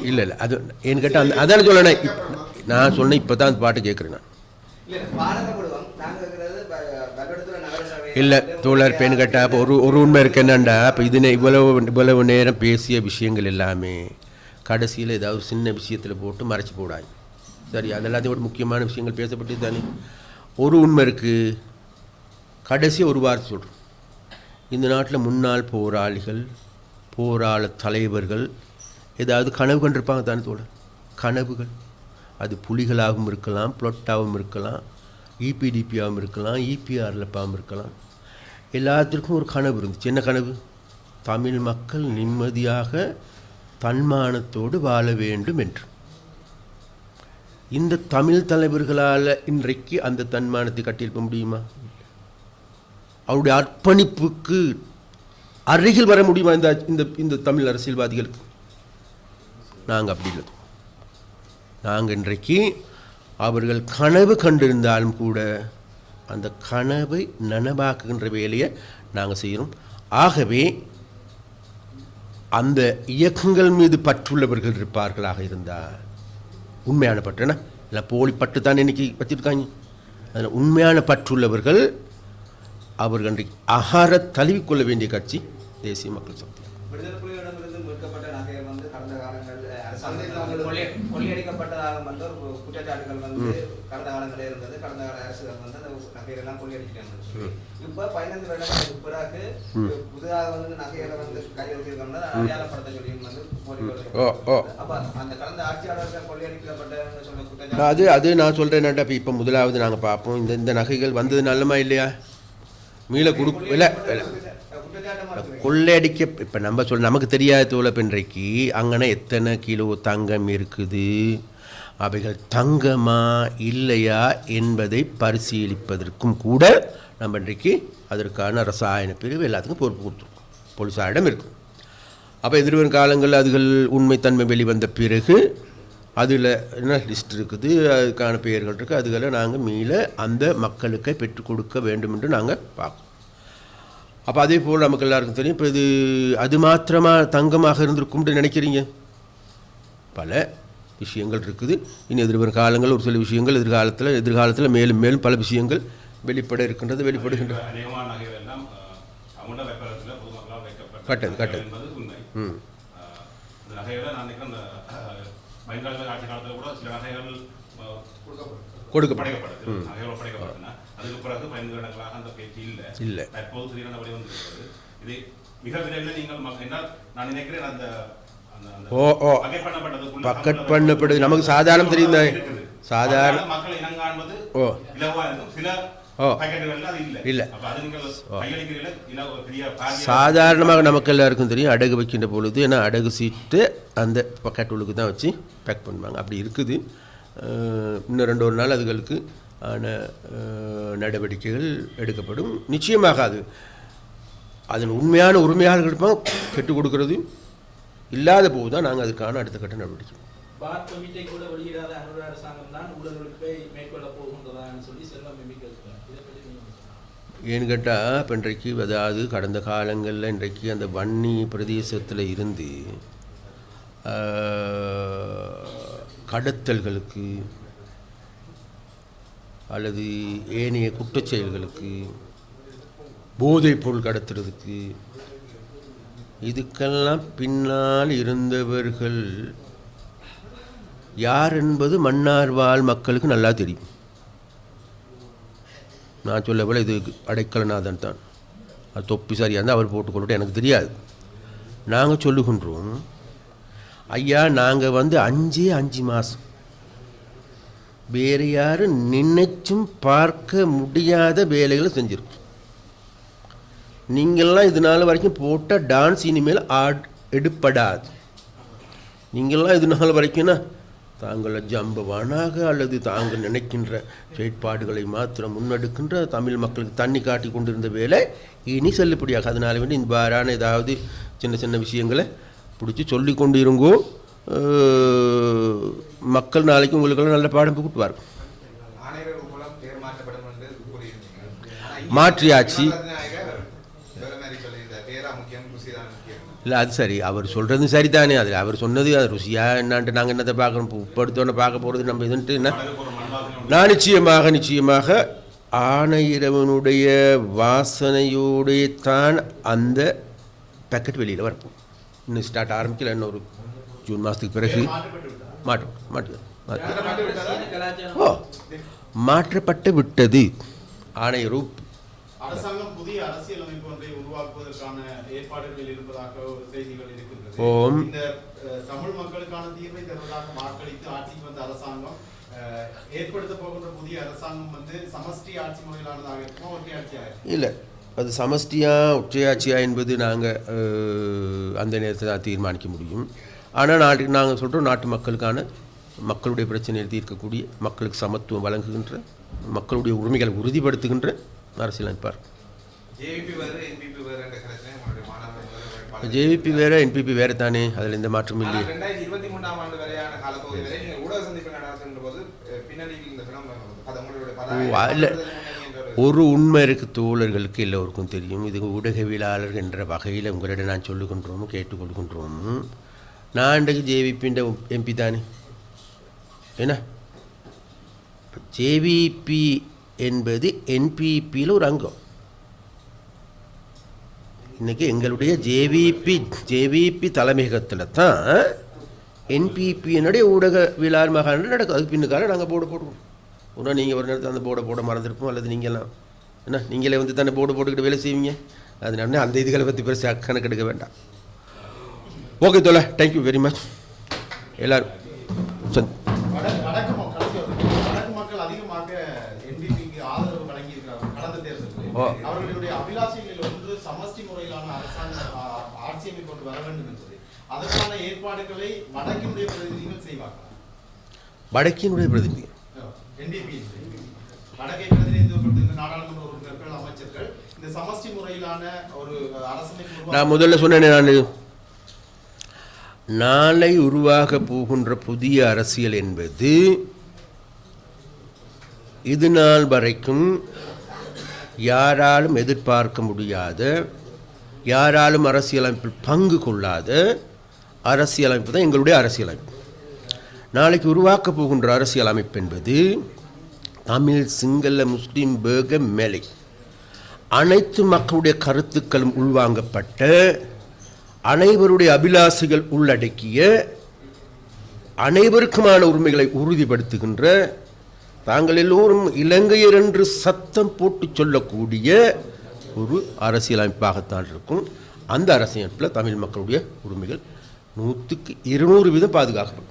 இல்லை இல்லை அது ஏன்னு கேட்டால் அதான் சொல்லணேன். நான் சொன்னேன் இப்போ தான் அந்த பாட்டு கேட்குறேன் நான். இல்லை தோழர் பெண் கேட்டா இப்போ ஒரு உண்மை இருக்கு என்னண்டா, இப்போ இதுன்னு இவ்வளவு நேரம் பேசிய விஷயங்கள் எல்லாமே கடைசியில் ஏதாவது சின்ன விஷயத்தில் போட்டு மறைச்சி போடாது. சரி, அதெல்லாத்தையும் ஒரு முக்கியமான விஷயங்கள் பேசப்பட்டு தானே. ஒரு உண்மை இருக்குது, கடைசி ஒரு வார்த்தை சொல்கிறோம். இந்த நாட்டில் முன்னாள் போராளிகள், போராள தலைவர்கள் ஏதாவது கனவு கண்டிருப்பாங்க தானே தோழர். கனவுகள் அது புலிகளாகவும் இருக்கலாம், புளொட்டாகவும் இருக்கலாம், இபிடிபியாகவும் இருக்கலாம், இபிஆர்லப்பாகவும் இருக்கலாம். எல்லாத்திற்கும் ஒரு கனவு இருந்துச்சு. என்ன கனவு? தமிழ் மக்கள் நிம்மதியாக தன்மானத்தோடு வாழ வேண்டும் என்று. இந்த தமிழ் தலைவர்களால் இன்றைக்கு அந்த தன்மானத்தை கட்டியிருக்க முடியுமா? அவருடைய அர்ப்பணிப்புக்கு அருகில் வர முடியுமா இந்த தமிழ் அரசியல்வாதிகளுக்கு? நாங்கள் அப்படி இல்லை. நாங்கள் இன்றைக்கு அவர்கள் கனவு கண்டிருந்தாலும் கூட அந்த கனவை நனவாக்குகின்ற வேலையை நாங்கள் செய்கிறோம். ஆகவே அந்த இயக்கங்கள் மீது பற்றுள்ளவர்கள் இருப்பார்களாக இருந்தால், உண்மையான பற்றுனா இல்லை போலி பட்டு தான் இன்றைக்கி வச்சுருக்காங்க, அதில் உண்மையான பற்றுள்ளவர்கள் அவர்கள் அன்றைக்கு அகார தழுவிக்கொள்ள வேண்டிய கட்சி தேசிய மக்கள் சக்தி. கொள்ளையடிக்கப்பட்டதாக வந்து ஒரு குற்றச்சாட்டுகள் வந்து கடந்த காலங்களே இருந்தது. கடந்த கால அரசுகள் வந்து அந்த நகையெல்லாம் கொள்ளையடிக்கிறாங்க. இப்போ 15 வருடங்களுக்கு பிறகு புதிதாக வந்து நகைகளை வந்து கையெழுத்திருக்கோம்னா அடையாளப்படுத்த சொல்லியும் வந்து அப்போ அந்த கடந்த ஆட்சியாளர்கள் கொள்ளையடிக்கப்பட்ட சொல்ல குற்றச்சாட்டு அது நான் சொல்கிறேன்னாட்டா. இப்போ முதலாவது நாங்கள் பார்ப்போம், இந்த நகைகள் வந்தது நல்லமா இல்லையா, மீள இல்லை கொள்ளையடிக்க. இப்போ நமக்கு தெரியாத தோழர் இன்றைக்கு அங்கன எத்தனை கிலோ தங்கம் இருக்குது, அவைகள் தங்கமா இல்லையா என்பதை பரிசீலிப்பதற்கும் கூட நம்ம இன்றைக்கு அதற்கான ரசாயன பிரிவு எல்லாத்துக்கும் பொறுப்பு கொடுத்துருக்கோம், போலீஸாரிடம் இருக்கும். அப்போ எதிர்வரும் காலங்களில் அதுகள் உண்மைத்தன்மை வெளிவந்த பிறகு அதில் என்ன லிஸ்ட் இருக்குது, அதுக்கான பெயர்கள் இருக்குது, அதுகளை நாங்கள் மீள அந்த மக்களுக்கு பெற்றுக் கொடுக்க வேண்டும் என்று நாங்கள் பார்க்கணும். அப்போ அதே போல் நமக்கு எல்லாருக்கும் தெரியும். இப்போ இது அது மாத்திரமாக தங்கமாக இருந்திருக்கும்னு நினைக்கிறீங்க? பல விஷயங்கள் இருக்குது. இனி எதிர்வரும் காலங்கள் ஒரு சில விஷயங்கள் எதிர்காலத்தில் மேலும் மேலும் பல விஷயங்கள் வெளிப்பட இருக்கின்றது, வெளிப்படுகின்றது. கட்டது கொடுக்கப்பட்டது. அதுக்கு பிறகு பயன்கணக்களாக அந்த பேச்சு இல்லை. தற்போது சரியான வழி வந்திருக்கிறது. இது மிக விரைவில் நீங்கள் என்றால் நான் நினைக்கிறேன் அந்த பக்கெட் பண்ணப்படுது நமக்கு சாதாரணம் தெரியுது. சாதாரண மக்கள் இனங்காண்பது இலவா இருக்கும். சில சாதாரணமாக நமக்கு எல்லாருக்கும் தெரியும். அடகு வைக்கின்ற பொழுது ஏன்னா அடகு சீட்டு அந்த பக்கெட் உள்ளுக்கு தான் வச்சு பேக் பண்ணுவாங்க. அப்படி இருக்குது. இன்னும் 2 நாள் அதுகளுக்கு ஆன நடவடிக்கைகள் எடுக்கப்படும். நிச்சயமாக அதன் உண்மையான உரிமையாளர்கள் இருப்பாங்க. பெற்றுக் கொடுக்கறது இல்லாத போது தான் நாங்கள் அதுக்கான அடுத்த கட்ட நடவடிக்கை. ஏன்னு கேட்டால் இப்போ இன்றைக்கு அதாவது கடந்த காலங்களில் இன்றைக்கு அந்த வன்னி பிரதேசத்தில் இருந்து கடத்தல்களுக்கு அல்லது ஏனைய குற்றச்செயல்களுக்கு, போதைப் பொருள் கடத்துறதுக்கு, இதுக்கெல்லாம் பின்னால் இருந்தவர்கள் யார் என்பது மன்னார்வாழ் மக்களுக்கு நல்லா தெரியும். நான் சொல்ல போல இது அடைக்கலநாதன் தான். அது தொப்பி சரியாக இருந்தால் அவர் போட்டுக்கொள்ளிட்டு எனக்கு தெரியாது. நாங்கள் சொல்லுகின்றோம், ஐயா நாங்கள் வந்து 5 மாதம் வேறு யாரும் நினைச்சும் பார்க்க முடியாத வேலைகளை செஞ்சுருக்கோம். நீங்கள்லாம் இது நாள் வரைக்கும் போட்ட டான்ஸ் இனிமேல் எடுப்படாது. நீங்கள்லாம் இது நாள் வரைக்கும்னா தாங்கள் ஜம்பவானாக அல்லது தாங்கள் நினைக்கின்ற செயற்பாடுகளை மாத்திரம் முன்னெடுக்கின்ற தமிழ் மக்களுக்கு தண்ணி காட்டி கொண்டிருந்த வேலை இனி செல்லுபடியாக. அதனால வேண்டி இந்த வாரான ஏதாவது சின்ன சின்ன விஷயங்களை பிடிச்சி சொல்லி கொண்டு இருங்கோ. மக்கள் நாளைக்கு உங்களுக்கெல்லாம் நல்ல பாடம் கூட்டுவார். மாற்றியாச்சு இல்லை அது சரி, அவர் சொல்கிறது சரிதானே. அதில் அவர் சொன்னது அது ருசியாக என்னான்ட்டு நாங்கள் என்னத்தை பார்க்கணும், உப்பு எடுத்தோன்னே பார்க்க போகிறது நம்ம இதுன்ட்டு என்ன. நான் நிச்சயமாக ஆணையிறவனுடைய வாசனையோடைய தான் அந்த பேக்கெட் வெளியில் வரப்போம். இன்னும் ஸ்டார்ட் ஆரம்பிக்கல, இன்னும் ஒரு ஜூன் மாதத்துக்கு பிறகு மாற்றப்பட்டு விட்டது. ஆணையர் அரசாங்கம் புதிய அரசியலமைப்பு ஒன்றை உருவாக்குவதற்கான ஏற்பாடுகளில் இருப்பதாக ஒரு செய்திகள் இருக்கின்றது. இந்த தமிழ் மக்களுக்கான தீர்வை தருவதாக வாக்களித்து ஆட்சிக்கு வந்த அரசாங்கம் ஏற்படுத்த போகின்ற புதிய அரசாங்கம் வந்து சமஷ்டி ஆட்சி முறையிலானதாக இருக்குமா, ஒற்றையாட்சியாக? இல்லை, அது சமஷ்டியா ஒற்றையாட்சியா என்பது நாங்கள் அந்த நேரத்தில் தான் தீர்மானிக்க முடியும். ஆனால் நாங்கள் சொல்கிறோம், நாட்டு மக்களுக்கான மக்களுடைய பிரச்சனையை தீர்க்கக்கூடிய, மக்களுக்கு சமத்துவம் வழங்குகின்ற, மக்களுடைய உரிமைகளை உறுதிப்படுத்துகின்ற அரசியலமைப்பார். ஜேவிபி வேற என்பிபி வேற தானே, அதில் எந்த மாற்றமும் இல்லை. 2023ஆம் ஆண்டு வரையான காலப்பகுதி வரை நீங்கள் ஊடக சந்திப்பு நடத்துகின்ற போது பின்னணியில் இந்த ஒரு உண்மை இருக்குது, தோழர்களுக்கு எல்லோருக்கும் தெரியும். இது ஊடகவியலாளர் என்ற வகையில் உங்களிடம் நான் சொல்லுகின்றோம், கேட்டுக்கொள்கின்றோம். நான் இன்றைக்கு ஜேவிபின்ற எம்பி தானே. என்ன ஜேவிபி என்பது என்பிபியில் ஒரு அங்கம். இன்றைக்கி எங்களுடைய ஜேவிபி தலைமையகத்தில் தான் என்பிபியினுடைய ஊடகவியலாளர் மகாநாடு நடக்கும். அதுக்கு பின்னுக்கால நாங்கள் போர்டு போடுவோம். ஒன்றா நீங்கள் ஒரு நேரத்தில் அந்த போட மறந்துருப்போம், அல்லது நீங்கள்லாம் என்ன நீங்களே வந்து தானே போர்டு போட்டுக்கிட்டு வேலை செய்வீங்க. அதனால அந்த இதுகளை பற்றி பெருசாக கணக்கெடுக்க வேண்டாம். ஓகே தோழா, தேங்க்யூ வெரி மச். எல்லாரும் வடக்கு மக்கள் அதிகமாக என்பிபிக்கு ஆதரவு வழங்கி இருக்கிறார்கள் கடந்த தேர்தலில். அவர்களுடைய அபிலாஷைகளில் ஒன்று சமஷ்டி முறையிலான ஆட்சி அமைப்பு கொண்டு வர வேண்டும் என்பது. அதற்கான ஏற்பாடுகளை வடக்கினுடைய பிரதிநிதிகள் செய்வார்கள். வடக்கினுடைய பிரதிநிதிகள் என்பிபி வடக்கை பிரதிநிதித்துவப்படுத்துகின்ற நாடாளுமன்ற உறுப்பினர்கள், அமைச்சர்கள் இந்த சமஷ்டி முறையிலான ஒரு அரசமைப்பு. நான் முதல்ல சொன்னேன், நாளை உருவாக போகின்ற புதிய அரசியல் என்பது இது நாள் வரைக்கும் யாராலும் எதிர்பார்க்க முடியாத, யாராலும் அரசியலமைப்பில் பங்கு கொள்ளாத அரசியலமைப்பு தான் எங்களுடைய அரசியலமைப்பு. நாளைக்கு உருவாக்க போகின்ற அரசியலமைப்பு என்பது தமிழ், சிங்கள, முஸ்லீம், பேக, மேலை அனைத்து மக்களுடைய கருத்துக்களும் உள்வாங்கப்பட்ட, அனைவருடைய அபிலாசைகள் உள்ளடக்கிய, அனைவருக்குமான உரிமைகளை உறுதிப்படுத்துகின்ற, தாங்கள் எல்லோரும் இலங்கையர் என்று சத்தம் போட்டு சொல்லக்கூடிய ஒரு அரசியலமைப்பாகத்தான் இருக்கும். அந்த அரசியலமைப்பில் தமிழ் மக்களுடைய உரிமைகள் 100% பாதுகாக்கப்படும்.